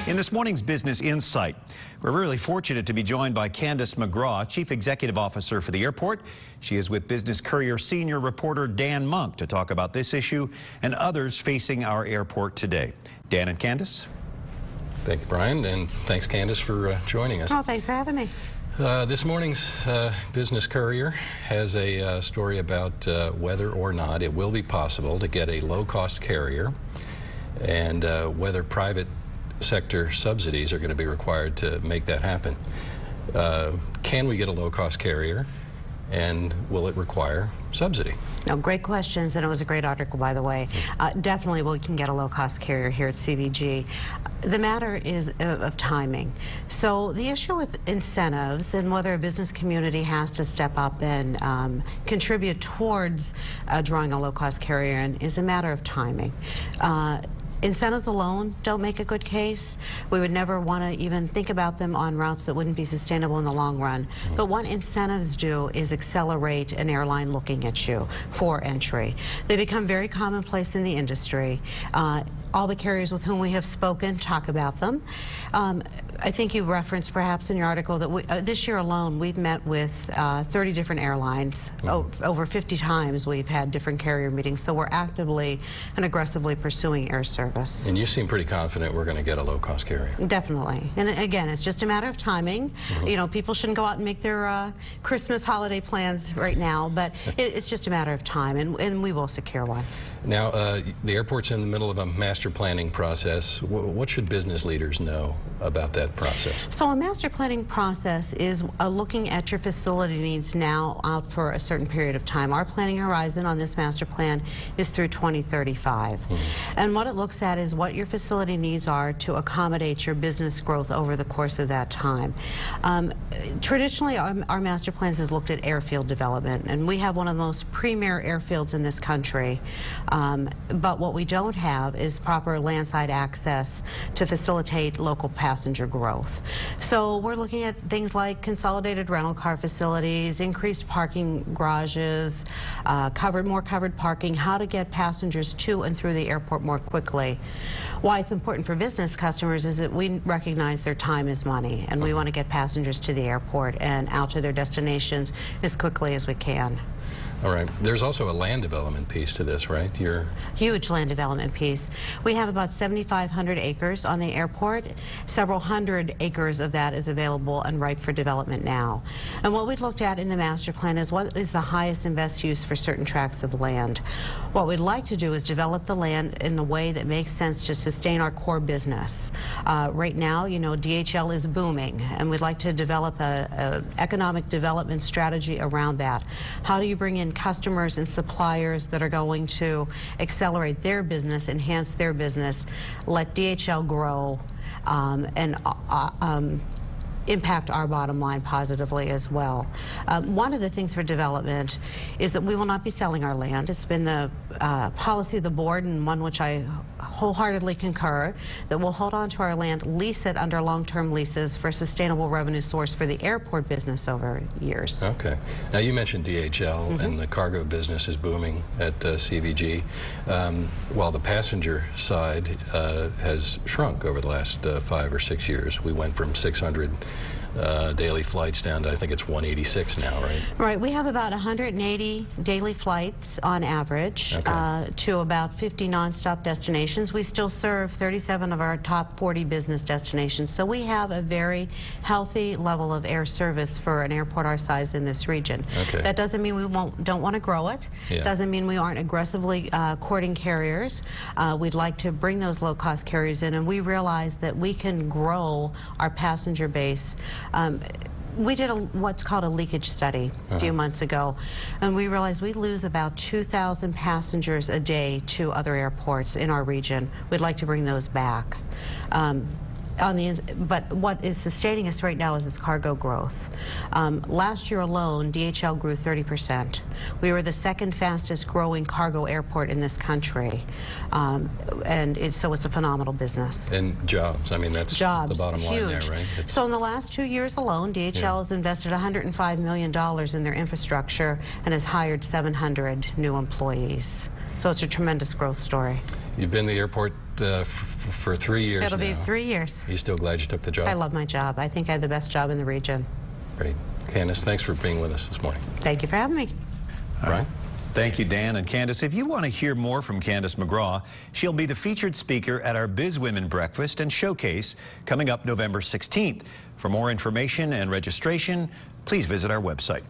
In this morning's Business Insight, we're really fortunate to be joined by Candace McGraw, Chief Executive Officer for the airport. She is with Business Courier senior reporter Dan Monk to talk about this issue and others facing our airport today. Dan and Candace. Thank you, Brian, and thanks, Candace, for joining us. Oh, thanks for having me. This morning's Business Courier has a story about whether or not it will be possible to get a low-cost carrier and whether private sector subsidies are going to be required to make that happen. Can we get a low-cost carrier, and will it require subsidy? No, great questions, and it was a great article, by the way. Definitely we can get a low-cost carrier here at CVG. The matter is of timing. So the issue with incentives and whether a business community has to step up and contribute towards drawing a low-cost carrier in is a matter of timing. Incentives alone don't make a good case. We would never want to even think about them on routes that wouldn't be sustainable in the long run. But what incentives do is accelerate an airline looking at you for entry. They become very commonplace in the industry. All the carriers with whom we have spoken talk about them. I think you referenced perhaps in your article that this year alone we've met with 30 different airlines. Over 50 times we've had different carrier meetings, so we're actively and aggressively pursuing air service. And you seem pretty confident we're going to get a low-cost carrier. Definitely. And again, it's just a matter of timing. You know, people shouldn't go out and make their Christmas holiday plans right now, but it's just a matter of time, and we will secure one. Now, the airport's in the middle of a master planning process. What should business leaders know about that process? So a master planning process is looking at your facility needs now out for a certain period of time. Our planning horizon on this master plan is through 2035. And what it looks at is what your facility needs are to accommodate your business growth over the course of that time. Traditionally, our master plans has looked at airfield development, and we have one of the most premier airfields in this country. But what we don't have is proper landside access to facilitate local passenger growth. So we're looking at things like consolidated rental car facilities, increased parking garages, more covered parking, how to get passengers to and through the airport more quickly. Why it's important for business customers is that we recognize their time is money, and we want to get passengers to the airport and out to their destinations as quickly as we can. All right. There's also a land development piece to this, right? Huge land development piece. We have about 7,500 acres on the airport. Several hundred acres of that is available and ripe for development now. And what we've looked at in the master plan is what is the highest and best use for certain tracts of land. What we'd like to do is develop the land in a way that makes sense to sustain our core business. Right now, you know, DHL is booming, and we'd like to develop an economic development strategy around that. How do you bring in customers and suppliers that are going to accelerate their business, enhance their business, let DHL grow, and impact our bottom line positively as well. One of the things for development is that we will not be selling our land. It's been the policy of the board, and one which I wholeheartedly concur, that we'll hold on to our land, lease it under long-term leases for a sustainable revenue source for the airport business over years. Okay. Now, you mentioned DHL, and the cargo business is booming at CVG, while the passenger side has shrunk over the last 5 or 6 years. We went from 600 daily flights down to, I think it's 186 now, right? Right. We have about 180 daily flights on average, to about 50 nonstop destinations. We still serve 37 of our top 40 business destinations. So we have a very healthy level of air service for an airport our size in this region. That doesn't mean we don't want to grow it. Doesn't mean we aren't aggressively courting carriers. We'd like to bring those low-cost carriers in, and we realize that we can grow our passenger base. We did what's called a leakage study a few months ago, and we realized we lose about 2,000 passengers a day to other airports in our region. We'd like to bring those back. But what is sustaining us right now is this cargo growth. Last year alone, DHL grew 30%. We were the second fastest growing cargo airport in this country. So it's a phenomenal business. And jobs, I mean, that's jobs, the bottom line huge. there, right? So in the last 2 years alone, DHL has invested $105 million in their infrastructure and has hired 700 new employees. So it's a tremendous growth story. You've been to the airport for 3 years It'll now. be 3 years. You still glad you took the job? I love my job. I think I have the best job in the region. Great. Candace, thanks for being with us this morning. Thank you for having me. Brian? Thank you, Dan and Candace. If you want to hear more from Candace McGraw, she'll be the featured speaker at our Biz Women Breakfast and Showcase coming up November 16th. For more information and registration, please visit our website.